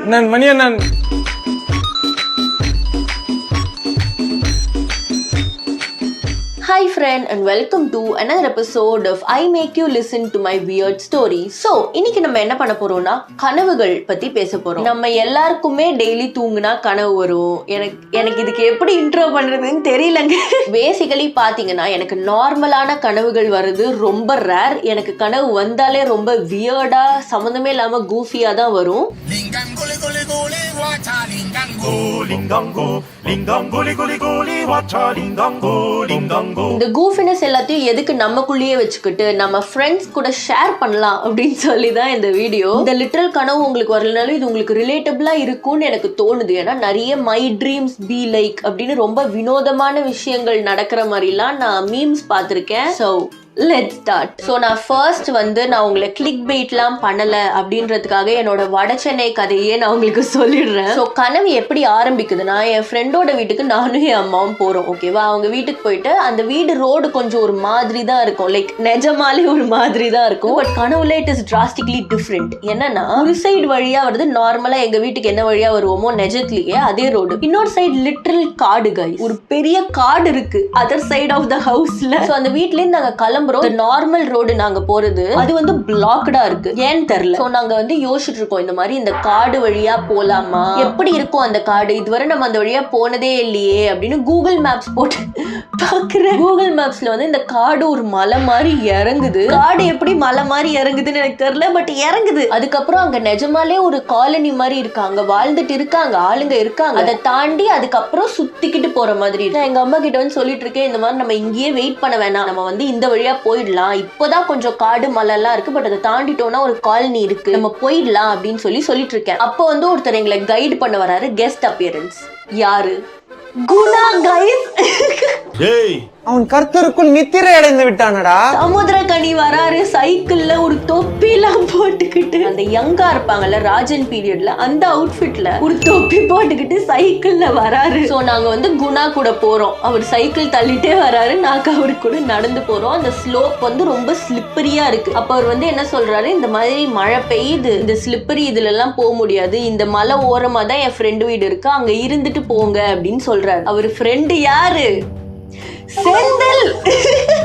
அண்ணன் மணி அண்ணன். Hi friend and welcome to another episode of I Make You Listen to My Weird Stories. So, இன்னைக்கு நம்ம என்ன பண்ண போறோம்னா கனவுகள் பத்தி பேச போறோம். நம்ம எல்லாருக்குமே டெய்லி தூங்குனா கனவு வரும். எனக்கு இதுக்கு எப்படி இன்ட்ரோ பண்றதுன்னு தெரியலங்க. பேசிக்கலி பாத்தீங்கன்னா எனக்கு நார்மலான கனவுகள் வருது ரொம்ப ரேர். எனக்கு கனவு வந்தாலே ரொம்ப வியர்டா சம்பந்தமே இல்லாம கூஃபியா தான் வரும். இந்த கூஃபினஸ் எல்லாத்தையும் எதுக்கு நமக்குள்ளேயே வச்சுக்கிட்டு நம்ம ஃப்ரெண்ட்ஸ் கூட ஷேர் பண்ணலாம் அப்படின்னு சொல்லி தான் இந்த வீடியோ. இந்த லிட்டரல் கனவு உங்களுக்கு வரலனாலும் இது உங்களுக்கு ரிலேட்டபிளா இருக்கும்னு எனக்கு தோணுது. ஏன்னா நிறைய மை ட்ரீம்ஸ் பி லைக் அப்படின்னு ரொம்ப வினோதமான விஷயங்கள் நடக்கிற மாதிரிலாம் நான் மீம்ஸ் பார்த்திருக்கேன். So let's start. So நான் ஃபர்ஸ்ட் நான் உங்களை கிளிக் பெயிட்லாம் பண்ணல அப்படின்றதுக்காக என்னோட வட சென்னை கதையே நான் உங்களுக்கு சொல்லிடுறேன். ஸோ கனவு எப்படி ஆரம்பிக்குதுன்னா, என் ஃப்ரெண்டோட வீட்டுக்கு நானும் என் அம்மாவும் போறோம். ஓகேவா, அவங்க வீட்டுக்கு போயிட்டு அந்த வீடு ரோடு கொஞ்சம் ஒரு மாதிரி தான் இருக்கும், லைக் நிஜமாலே ஒரு மாதிரி தான் இருக்கும். பட் கனவுல இட் இஸ் டிராஸ்டிக்லி டிஃப்ரெண்ட். என்னன்னா ஒரு சைடு வழியா வருது, நார்மலா எங்க வீட்டுக்கு என்ன வழியா வருவோமோ நெஜத்திலேயே அதே ரோடு. இன்னொரு சைடு லிட்டரல் காடு guys, ஒரு பெரிய காடு இருக்கு அதர் சைட் ஆஃப் த ஹவுஸ்ல. ஸோ அந்த வீட்ல இருந்து நாங்க கிளம்புறோம். நார்மல் ரோடு நாங்க போறது அது பிளாக்டா இருக்கு, ஏன்னு தெரியல. சோ நாங்க யோசிச்சுட்டு இருக்கோம், இந்த மாதிரி இந்த காடு வழியா போலாமா, எப்படி இருக்கும் அந்த காடு, இதுவரை நம்ம அந்த வழியா போனதே இல்லையே அப்படின்னு கூகுள் மேப்ஸ் போட்டு பாக்குறேன். கூகுள் மேப்ஸ்ல இந்த காடு ஒரு மலை மாதிரி இறங்குது. காடு எப்படி மலை மாதிரி இறங்குதுன்னு எனக்கு தெரியல, பட் இறங்குது. அதுக்கப்புறம் அங்க நிஜமாலே ஒரு காலனி மாதிரி இருக்காங்க, வாழ்ந்துட்டு இருக்காங்க, ஆளுங்க இருக்காங்க. அதை தாண்டி அதுக்கப்புறம் சுத்திக்கிட்டு போற மாதிரி இருக்கு. எங்க அம்மா கிட்ட சொல்லிட்டு இருக்கேன், இந்த மாதிரி நம்ம இங்கேயே வெயிட் பண்ண வேணாம், நம்ம இந்த வழியா போயிடலாம், இப்போதான் கொஞ்சம் காடு மலை எல்லாம் இருக்கு, பட் அதை தாண்டிட்டோம்னா ஒரு காலனி இருக்கு, நம்ம போயிடலாம் அப்படின்னு சொல்லிட்டு இருக்கேன். அப்போ ஒருத்தர் எங்களை கைடு பண்ண வராரு. கெஸ்ட் அப்பியரன்ஸ் யாரு? குணா கைஸ். அவன் கர்த்தருக்குள் நித்திரை அடைந்து விட்டானடா. சமுத்திரக்கனி வராரு, சைக்கிள்ல ஒரு தொப்பி எல்லாம் போட்டுக்கிட்டு, அந்த யங்கா இருப்பாங்கல்ல ராஜன் பீரியட்ல அந்த அவுட்ஃபிட்ல ஒரு தொப்பி போட்டுக்கிட்டு சைக்கிள்ல வராரு. சோ நாங்க குணா கூட போறோம். அவர் சைக்கிள் தள்ளிட்டே வராரு, நாங்க அவரு கூட நடந்து போறோம். அந்த ஸ்லோப் ரொம்ப ஸ்லிப்பரியா இருக்கு. அப்ப அவர் என்ன சொல்றாரு, இந்த மாதிரி மழை பெய்யுது, இந்த ஸ்லிப்பரி இதுல எல்லாம் போக முடியாது, இந்த மலை ஓரமா தான் என் ஃப்ரெண்டு வீடு இருக்கு, அங்க இருந்துட்டு போங்க அப்படின்னு சொல்றாரு. அவர் ஃப்ரெண்டு யாரு? செந்தில்.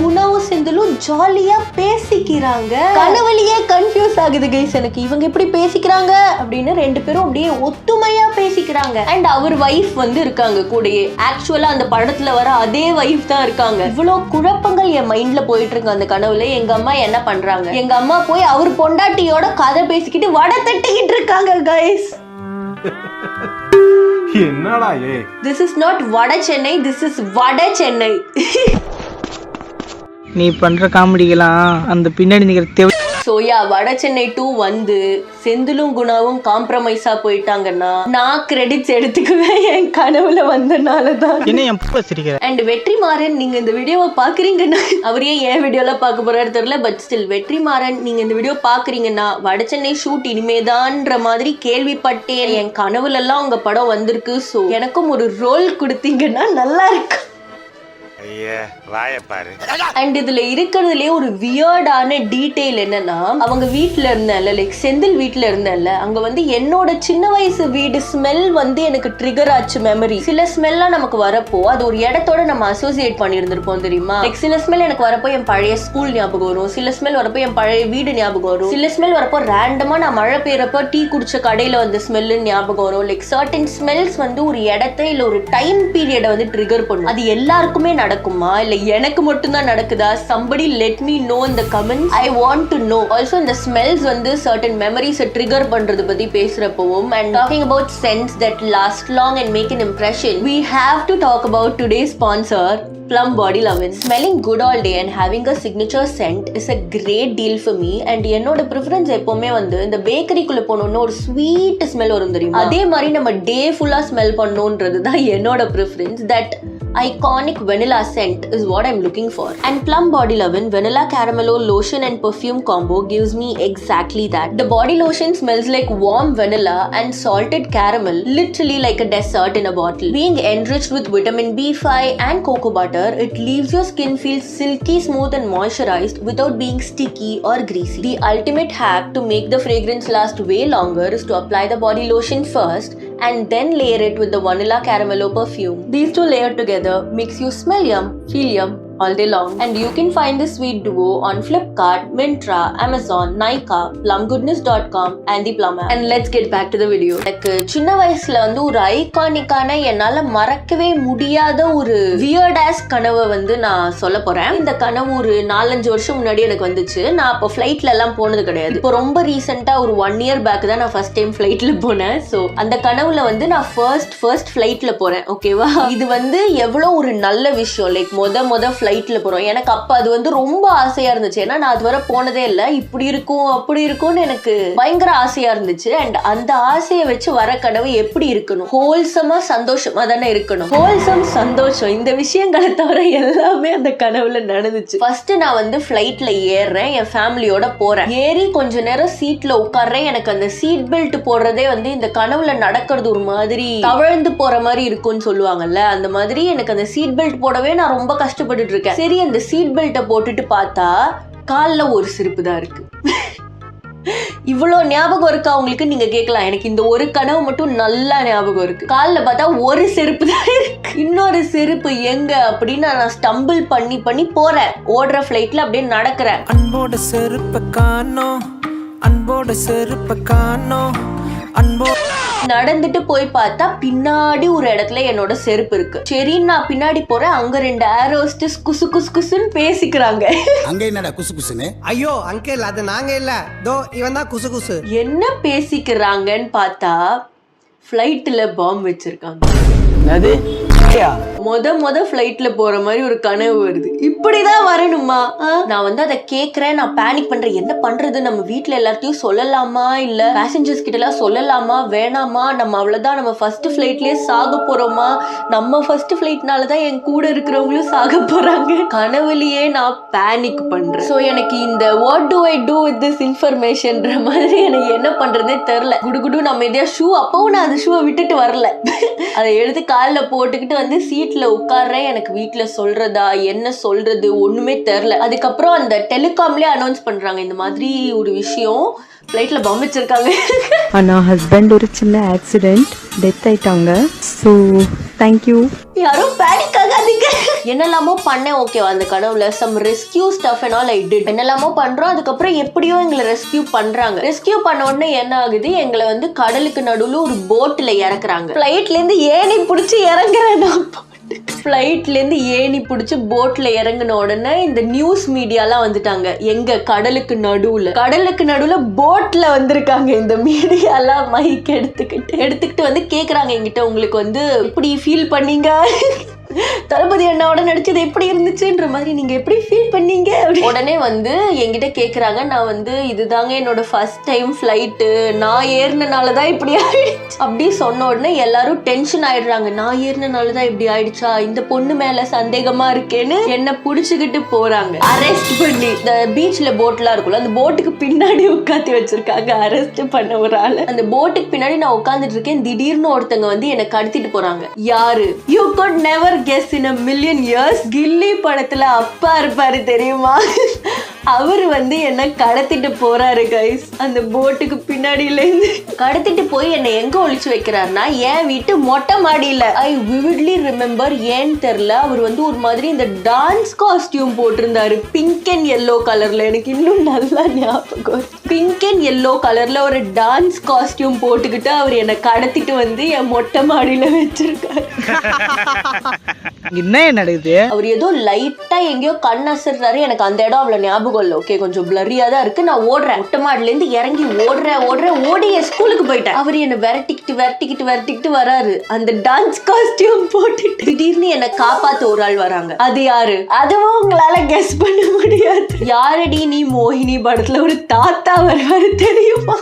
குணாவும் செந்திலும் ஜாலியா பேசிக்கிறாங்க. கனவுலயே கன்ஃபியூஸ் ஆகுது கைஸ் எனக்கு, இவங்க எப்படி பேசிக்கிறாங்க அப்படின்னு. ரெண்டு பேரும் அப்படியே ஒத்துமையா பேசிக்கிறாங்க. அண்ட் அவர் வைஃப் இருக்காங்க கூடயே. ஆக்சுவலா அந்த படத்துல வர அதே வைஃப் தான் இருக்காங்க. இவ்வளவு குழப்பங்கள் என் மைண்ட்ல போயிட்டு இருக்கு அந்த கனவுல. எங்க அம்மா என்ன பண்றாங்க, எங்க அம்மா போய் அவர் பொண்டாட்டியோட கதை பேசிக்கிட்டு வடை தட்டிக்கிட்டு இருக்காங்க கைஸ். என்னடா this is not வட சென்னை, this is வட சென்னை. நீ பண்ற காமெடிகளாம் அந்த பின்னாடி நிக்கிற சோயா வட சென்னை 2 செந்திலும் குணாவும் காம்ப்ரமைஸா போயிட்டாங்கன்னா நான் கிரெடிட்ஸ் எடுத்துக்குவேன், என் கனவுல வந்தனாலதான். அண்ட் வெற்றிமாறன், நீங்க இந்த வீடியோவை பாக்குறீங்கன்னா, அவரே என் வீடியோல பாக்க போறாரு தெரியல, பட் ஸ்டில் வெற்றிமாறன் நீங்க இந்த வீடியோ பாக்குறீங்கன்னா வட சென்னை ஷூட் இனிமேதான்ற மாதிரி கேள்விப்பட்டேன். என் கனவுல எல்லாம் உங்க படம் வந்திருக்கு. சோ எனக்கும் ஒரு ரோல் கொடுத்தீங்கன்னா நல்லா இருக்கு. அண்ட் இதுல இருக்கிறதுலே ஒரு வியர்டான டீடைல் என்னன்னா, அவங்க வீட்டுல இருந்தேன்ல, லைக் செந்தில் வீட்டுல இருந்தேன்ல, அங்க என்னோட சின்ன வயசு வீடு ஸ்மெல் எனக்கு ட்ரிகர் ஆச்சு மெமரி. சில ஸ்மெல்லாம் நமக்கு வரப்போ அது ஒரு இடத்தோட நம்ம அசோசியேட் பண்ணிருந்திருப்போம் தெரியுமா. லைக் சில ஸ்மெல் எனக்கு வரப்போ என் பழைய ஸ்கூல் ஞாபகம் வரும், சில ஸ்மெல் வரப்போ என் பழைய வீடு ஞாபகம் வரும், சில ஸ்மெல் வரப்போ ரேண்டமா நான் மழை பெய்யறப்போ டீ குடிச்ச கடையில ஸ்மெல்லு ஞாபகம் வரும். லைக் சர்டன் ஸ்மெல்ஸ் ஒரு இடத்தை இல்ல ஒரு டைம் பீரியட ட்ரிகர் பண்ணும். அது எல்லாருக்குமே நடக்குமா இல்ல எனக்கு மட்டும் தான் நடக்குதா? somebody let me know in the comments. I want to know. Also இந்த smells certain memories trigger பண்றது பத்தி பேசுறப்பவும், and talking about scents that last long and make an impression, we have to talk about today's sponsor Plum Body Lovin. Smelling good all day and having a signature scent is a great deal for me. And என்னோட preference எப்பவுமே இந்த பேக்கரிக்குள்ள போனோம்னா ஒரு sweet smell வரும் தெரியுமா, அதே மாதிரி நம்ம டே ஃபுல்லா ஸ்மெல் பண்ணணும்ன்றது தான் என்னோட preference. That iconic vanilla scent is what I'm looking for. And Plum Body Lovin' Vanilla Caramello Lotion and Perfume combo gives me exactly that. The body lotion smells like warm vanilla and salted caramel, literally like a dessert in a bottle. Being enriched with vitamin B5 and cocoa butter, it leaves your skin feel silky smooth and moisturized without being sticky or greasy. The ultimate hack to make the fragrance last way longer is to apply the body lotion first and then layer it with the vanilla caramello perfume. These two layered together makes you smell yum, feel yum all day long. And you can find this sweet duo on Flipkart, Myntra, Amazon, Nykaa, plumgoodness.com and the Plum app. And let's get back to the video. எனக்கு சின்ன வயசுல வந்து ஒரு ஐகானிக்கான என்னால மறக்கவே முடியாத ஒரு weird as கனவை வந்து நான் சொல்ல போறேன். இந்த கனவு ஒரு 4-5 வருஷம் முன்னாடி எனக்கு வந்துச்சு. நான் அப்போ ஃபிளைட்ல எல்லாம் போனது கிடையாது. இப்போ ரொம்ப ரீசெண்டா ஒரு 1 year பேக் தான் நான் ஃபர்ஸ்ட் டைம் ஃபிளைட்ல போனேன். ஸோ அந்த கனவுல வந்து நான் ஃபர்ஸ்ட் ஃபிளைட்ல போறேன். ஓகேவா? இது வந்து எவ்வளவு ஒரு நல்ல விஷயம். லைக் மொத ஃபிளைட்ல போறோம். எனக்கு அப்ப அது வந்து ரொம்ப ஆசையா இருந்துச்சு. ஏன்னா நான் அதுவரை போனதே இல்லை. இப்படி இருக்கும் அப்படி இருக்கும்னு எனக்கு பயங்கர ஆசையா இருந்துச்சு. அண்ட் அந்த ஆசையை வச்சு வர கனவு எப்படி இருக்கணும்? ஹோல்சமா சந்தோஷமா தானே இருக்கணும். ஹோல்சம் சந்தோஷம் இந்த விஷயங்களை தவிர எல்லாமே அந்த கனவுல நடந்துச்சு. ஃபர்ஸ்ட் நான் வந்து ஃபிளைட்ல ஏறுறேன். என் ஃபேமிலியோட போறேன். ஏறி கொஞ்ச நேரம் சீட்ல உட்கார்றேன். எனக்கு அந்த சீட் பெல்ட் போடுறதே வந்து இந்த கனவுல நடக்கிறது ஒரு மாதிரி தவழ்ந்து போற மாதிரி இருக்கும்னு சொல்லுவாங்கல்ல, அந்த மாதிரி எனக்கு அந்த சீட் பெல்ட் போடவே நான் ரொம்ப கஷ்டப்பட்டுட்டு இருக்கேன். சரி, அந்த சீட் பெல்ட்டை போட்டுட்டு பார்த்தா கால்ல ஒரு செருப்பு தான் இருக்கு. இவ்வளோ ஞாபகம் இருக்கா உங்களுக்கு? நீங்க கேட்கலாம். எனக்கு இந்த ஒரு கனவு மட்டும் நல்லா ஞாபகம் இருக்கு. காலில் பார்த்தா ஒரு செருப்பு தான் இருக்கு. இன்னொரு செருப்பு எங்க அப்படின்னு நான் ஸ்டம்பிள் பண்ணி போறேன். ஓடுற ஃபிளைட்ல அப்படியே நடக்கிறேன். அன்போட செருப்பு காணோம், அன்போட செருப்பு காணோம், நடந்துட்டு போய் பார்த்தா பின்னாடி ஒரு இடத்துல என்னோட செருப்பு இருக்கு. சரி, நான் பின்னாடி போறேன். அங்க 2 ஏர் ஹோஸ்டஸ் குசு குசு குசுன்னு பேசிக்கிறாங்க. அங்க என்னடா குசு குசுன்னு? ஐயோ அங்கிள், அது நாங்க இல்ல, தோ இவன் தான் குசு குசு. என்ன பேசிக்கிறாங்கன்னு பார்த்தா ஃபிளைட்ல பாம்பு வச்சிருக்காங்க. அது மொத ஃபிளைட்ல போற மாதிரி ஒரு கனவு வருது. இப்படிதான் வரணுமா? நான் வந்து அதை கேக்குறேன். நான் பேனிக் பண்றேன். என்ன பண்றது? நம்ம வீட்டுல எல்லார்ட்டையும் சொல்லலாமா, இல்ல பேசஞ்சர்ஸ் கிட்ட எல்லாம் சொல்லலாமா, வேணாமா? நம்ம அவ்வளவுதான், நம்ம ஃபர்ஸ்ட் ஃபிளைட்லயே சாக போறோமா? நம்ம ஃபர்ஸ்ட் ஃபிளைட்னாலதான் என் கூட இருக்கிறவங்களும் சாக போறாங்க. கனவுலயே நான் பேனிக் பண்றேன். சோ எனக்கு இந்த what do I do with this இன்ஃபர்மேஷன்ற மாதிரி எனக்கு என்ன பண்றதே தெரியல. குடுகுடு நம்ம இதே ஷூ, அப்பவும் நான் அந்த ஷூவை விட்டுட்டு வரல. அதை எடுத்து காலில் போட்டுக்கிட்டு வந்து சீட்ல உட்கார்றேன். எனக்கு வீட்டுல சொல்றதா என்ன சொல்றது ஒண்ணுமே தெரியல. அதுக்கப்புறம் அந்த டெலிகாம்லயே அனௌன்ஸ் பண்றாங்க இந்த மாதிரி ஒரு விஷயம், ஃபிளைட்ல பாம்பு வச்சிருக்காங்க. ஆனா ஹஸ்பண்ட் ஒரு சின்ன ஆக்சிடென்ட், டெத் ஆயிட்டாங்க. So thank you. யாரும் பேனிக் ஆகாதீங்க. என்னெல்லாமோ பண்ணேன். ஓகேவா? அந்த கனவுல some rescue stuff and all I did. என்னெல்லாமோ பண்றோம். அதுக்கப்புறம் எப்படியோ எங்களை ரெஸ்கியூ பண்றாங்க. ரெஸ்கியூ பண்ண உடனே என்ன ஆகுது? எங்களை வந்து கடலுக்கு நடுவுல ஒரு போட்ல இறக்குறாங்க. ஃபிளைட்ல இருந்து ஏணி பிடிச்சி இறங்குறேன். ஃபிளைட்ல இருந்து ஏணி பிடிச்சி போட்ல இறங்கின உடனே இந்த நியூஸ் மீடியாலாம் வந்துட்டாங்க. எங்க கடலுக்கு நடுவுல போட்ல வந்திருக்காங்க. இந்த மீடியாலாம் மைக் எடுத்துக்கிட்டு வந்து கேக்குறாங்க என்கிட்ட, உங்களுக்கு வந்து எப்படி ஃபீல் பண்ணீங்க? தளபதி அண்ணாவோட நடிச்சது எப்படி இருந்துச்சுன்ற மாதிரி நீங்க எப்படி ஃபீல் பண்ணீங்க? உடனே வந்து என்கிட்ட கேக்குறாங்க. நான் வந்து இதுதாங்க என்னோட ஃபர்ஸ்ட் டைம் ஃபிளைட்டு, நான் ஏறினாலதான் இப்படி ஆயிடுச்சு அப்படி சொன்ன உடனே எல்லாரும் டென்ஷன் ஆயிடுறாங்க. நான் ஏறினாலதான் இப்படி ஆயிடுச்சா, இந்த பொண்ணு மேல சந்தேகமா இருக்கேன்னு என்ன புடிச்சுக்கிட்டு போறாங்க. அரெஸ்ட் பண்ணி இந்த பீச்ல போட்லாம் இருக்கும்ல, அந்த போட்டுக்கு பின்னாடி உட்காந்து வச்சிருக்காங்க அரெஸ்ட் பண்ண ஒரு ஆளு. அந்த போட்டுக்கு பின்னாடி நான் உட்காந்துட்டு இருக்கேன். திடீர்னு ஒருத்தங்க வந்து என்ன கடத்திட்டு போறாங்க. யாரு? You could never guess in a million years. கில்லி படத்துல அப்பா இருப்பாரு தெரியுமா? அவர் வந்து என்ன கடத்திட்டு போறாரு கைஸ். அந்த போட்டுக்கு பின்னாடியில இருந்து கடத்திட்டு போய் என்ன எங்க ஒளிச்சு வைக்கிறாருன்னா என் வீட்டு மொட்டை மாடியில. ஐ விவிட்லி ரிமெம்பர். ஏன்னு தெரியல, அவர் வந்து ஒரு மாதிரி இந்த டான்ஸ் காஸ்டியூம் போட்டிருந்தாரு பிங்க் அண்ட் எல்லோ கலர்ல. எனக்கு இன்னும் நல்லா ஞாபகம். பிங்க் அண்ட் எல்லோ கலர்ல ஒரு டான்ஸ் காஸ்டியூம் போட்டுக்கிட்டு அவர் என்ன கடத்திட்டு வந்து என் மொட்டை மாடியில வச்சிருக்காரு. என்ன நடக்குது? அவர் ஏதோ லைட்டா எங்கேயோ கண் அசர்றாரு. எனக்கு அந்த இடம் அவ்வளவு ஞாபகம் இல்லை. ஓகே, கொஞ்சம் பிளரியா தான் இருக்கு. நான் ஓடுறேன். மொட்டை மாடில இருந்து இறங்கி ஓடி ஸ்கூலுக்கு போயிட்டேன். அவர் என்ன விரட்டிக்கிட்டு வராரு அந்த டான்ஸ் காஸ்டியூம் போட்டுட்டு. திடீர்னு என்ன காப்பாத்த ஒரு ஆள் வராங்க. அது யாரு? அதுவும் உங்களால கெஸ் பண்ண முடியாது. யாரடி நீ? மோகினி படத்துல ஒரு தாத்தா வருவாரு தெரியுமா?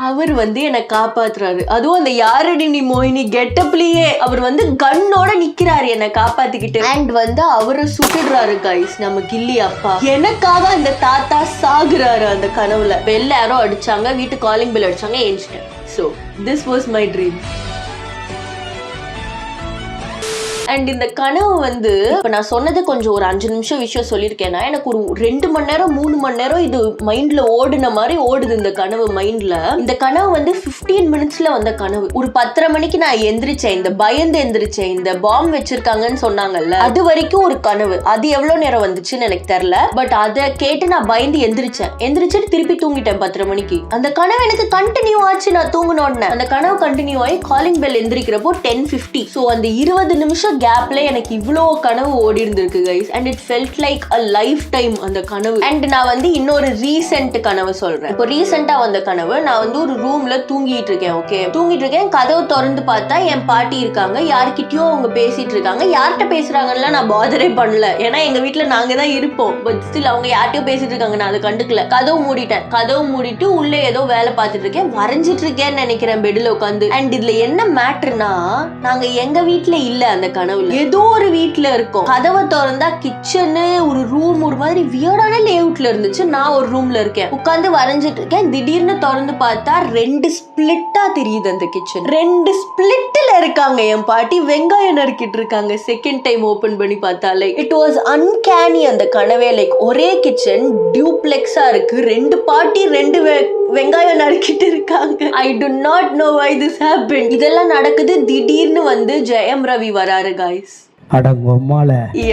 அவர் வந்து என்னை காப்பாத்துறாரு. அதுவும் அந்த யாரடி நீ மோகினி கெட்டப்லயே அவர் வந்து கண்ணோட நிக்கிறாரு என்னை காப்பாத்திக்கிட்டு. அண்ட் வந்து அவரை சுட்டுடுறாரு கைஸ் நம்ம கில்லி அப்பா. எனக்காக அந்த தாத்தா சாகுறாரு அந்த கனவுல. பெல் யாரோ அடிச்சாங்க, வீட்டு காலிங் பெல் அடிச்சாங்க, ஏஞ்சிட்டேன். So this was my dream. And இந்த கனவு வந்து இப்ப நான் சொன்னது கொஞ்சம் ஒரு 5 நிமிஷம் விஷயம் சொல்லியிருக்கேன்னா, எனக்கு ஒரு 2 மணி நேரம் 3 மணி நேரம் இது மைண்ட்ல ஓடுன மாதிரி ஓடுது இந்த கனவு மைண்ட்ல. இந்த கனவு வந்து 15 மினிட்ஸ்ல வந்த கனவு. ஒரு 10:30 மணிக்கு நான் எந்திரிச்சேன், இந்த பயந்து எந்திரிச்சேன், இந்த பாம் வச்சிருக்காங்கன்னு சொன்னாங்கல்ல, அது வரைக்கும் ஒரு கனவு. அது எவ்வளவு நேரம் வந்துச்சுன்னு எனக்கு தெரியல. பட் அதை கேட்டு நான் பயந்து எந்திரிச்சிட்டு திருப்பி தூங்கிட்டேன் 10:30 மணிக்கு. அந்த கனவு எனக்கு கண்டினியூ ஆச்சு. நான் தூங்கின உடனே அந்த கனவு கண்டினியூ ஆகி காலிங் பெல் எந்திரிக்கிறப்போ 10:50. ஸோ அந்த 20 நிமிஷம் கேப்ல எனக்கு இவ்வளோ கனவு ஓடி இருந்திருக்கு guys. And it felt like a life time அந்த கனவு. அண்ட் நான் வந்து இன்னொரு ரீசெண்ட் கனவு சொல்றேன். இப்போ ரீசெண்டா வந்த கனவு, நான் வந்து ஒரு ரூம்ல தூங்கிட்டு இருக்கேன். ஓகே, தூங்கிட்டு இருக்கேன். கதவு திறந்து பார்த்தா என் பாட்டி இருக்காங்க. யார்கிட்டயோ அவங்க பேசிட்டு இருக்காங்க. யார்கிட்ட பேசுறாங்கன்னா நான் பாதரே பண்ணல, ஏன்னா எங்க வீட்டுல நாங்க தான் இருப்போம். பட் ஸ்டில் அவங்க யார்கிட்டயோ பேசிட்டு இருக்காங்க, நான் அதை கண்டுக்கல. கதவு மூடிட்டேன். கதவு மூடிட்டு உள்ளே ஏதோ வேலை பார்த்துட்டு இருக்கேன், வரைஞ்சிட்டு இருக்கேன்னு நினைக்கிறேன் பெட்ல உட்காந்து. அண்ட் இதுல என்ன மேட்டர்னா, நாங்க எங்க வீட்டுல இல்ல, அந்த கனவுல ஏதோ ஒரு வீட்டுல இருக்கோம். கதவை திறந்தா கிச்சனு, ஒரு ரூம், ஒரு மாதிரி வியர்டான லேஅவுட்ல இருந்துச்சு. நான் ஒரு ரூம்ல இருக்கேன், உட்காந்து வரைஞ்சிட்டு இருக்கேன். திடீர்னு திறந்து பார்த்தா 2 ஸ்பிளிட்டா தெரியுது அந்த கிச்சன். 2 ஸ்பிளிட்ல இருக்காங்க என் பாட்டி, வெங்காயம் நறுக்கிட்டு இருக்காங்க. செகண்ட் டைம் ஓபன் பண்ணி பார்த்தாலே இட் வாஸ் அன்கேனி அந்த கனவே. லைக் ஒரே கிச்சன் டியூப்ளெக்ஸா இருக்கு, 2 பாட்டி 2 வெங்காயம் நறுக்கிட்டு இருக்காங்க. I do not know why this happen. இதெல்லாம் நடக்குது. திடீர்னு வந்து ஜெயம் ரவி வராரு கைஸ்.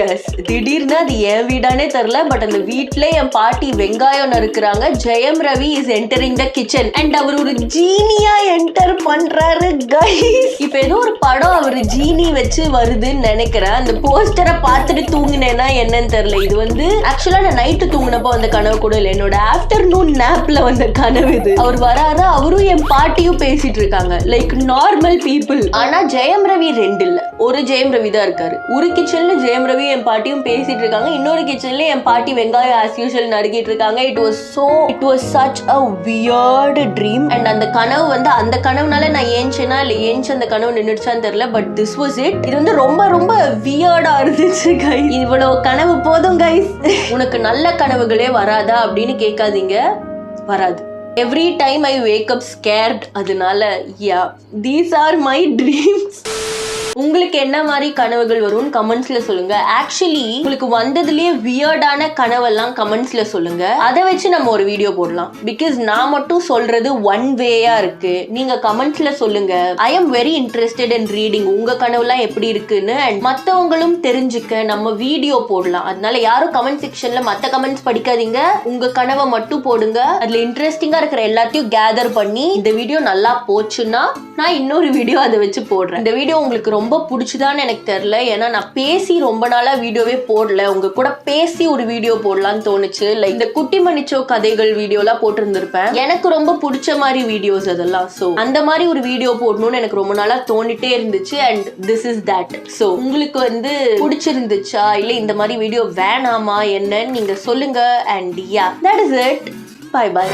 எஸ், திடீர்னு அது என் வீடானே தெரியல. பட் அந்த வீட்ல என் பாட்டி வெங்காயம் நறுக்குறாங்க. Jayam Ravi is entering the kitchen and அவர் ஒரு ஜீனியா என்டர் பண்றாரு கைஸ். இப்ப ஏதோ ஒரு படம் அவர் ஜீனி வச்சு வருதுன்னு நினைக்கிறேன். அந்த போஸ்டரை பார்த்துட்டு தூங்கினேன்னா என்னன்னு தெரியல. இது வந்து ஆக்சுவலா நான் நைட்டு தூங்கினப்போ வந்த கனவு கூட இல்லை, என்னோட ஆஃப்டர்நூன் நேப்ல வந்த கனவு இது. அவர் வராரு, அவரும் என் பாட்டியும் பேசிட்டு இருக்காங்க லைக் நார்மல் பீப்புள். ஆனா ஜெயம் ரவி 2 இல்ல, ஒரு ஜெயம் ரவி தான் இருக்காரு. ஒரு கிச்சன்ல ஜெயம் ரவி என் பாட்டியும் பேசிட்டு இருக்காங்க, இன்னொரு கிச்சன்ல என் பாட்டி வெங்காயம் as usual நறுக்கிட்டு இருக்காங்க. it was such a weird dream. and அந்த கனவு வந்து, அந்த கனவுனால நான் ஏஞ்சேனா இல்ல ஏஞ்சு அந்த கனவு நின்னுடுச்சான்னு தெரியல. But this was it. இது வந்து ரொம்ப ரொம்ப வியர்டா இருந்துச்சு கைஸ். இவ்வளவு கனவு போதும் கைஸ். உனக்கு நல்ல கனவுகளே வராதா அப்படின்னு கேட்காதீங்க, வராது. Every time I wake up scared. அதனால yeah, these are my dreams. உங்களுக்கு என்ன மாதிரி கனவுகள் வரும்னு கமெண்ட்ஸ்ல சொல்லுங்க. ஆக்சுவலி உங்களுக்கு வந்ததுலயே வியர்டான கனவெல்லாம் கமெண்ட்ஸ்ல சொல்லுங்க, அதை வச்சு நம்ம ஒரு வீடியோ போடலாம். பிகாஸ் நான் மட்டும் சொல்றது ஒன் வேயா இருக்கு. நீங்க கமெண்ட்ஸ்ல சொல்லுங்க. I am very interested in reading உங்க கனவுலாம் எப்படி இருக்குன்னு. அண்ட் மத்தவங்களும் தெரிஞ்சுக்க நம்ம வீடியோ போடலாம். அதனால யாரும் கமெண்ட் செக்ஷன்ல மத்த கமெண்ட்ஸ் படிக்காதீங்க, உங்க கனவை மட்டும் போடுங்க. அதுல இன்ட்ரெஸ்டிங்கா இருக்கிற எல்லாத்தையும் கேதர் பண்ணி இந்த வீடியோ நல்லா போச்சுன்னா நான் இன்னொரு வீடியோ அதை வச்சு போடுறேன். இந்த வீடியோ உங்களுக்கு ரொம்ப பிடிச்சுதான்னு எனக்கு தெரியல, ஏன்னா நான் பேசி ரொம்ப நாளா வீடியோவே போடல. உங்க கூட பேசி ஒரு வீடியோ போடலான்னு தோணுச்சு. லைக் இந்த குட்டி மணிச்சோ கதைகள் வீடியோலாம் போட்டிருந்திருப்பேன், எனக்கு ரொம்ப பிடிச்ச மாதிரி வீடியோஸ் அதெல்லாம். ஸோ அந்த மாதிரி ஒரு வீடியோ போடணும்னு எனக்கு ரொம்ப நாளா தோணிட்டே இருந்துச்சு. And this is that. So உங்களுக்கு வந்து பிடிச்சிருந்துச்சா இல்ல இந்த மாதிரி வீடியோ வேணாமா என்னன்னு நீங்க சொல்லுங்க. And yeah, that is it. Bye by.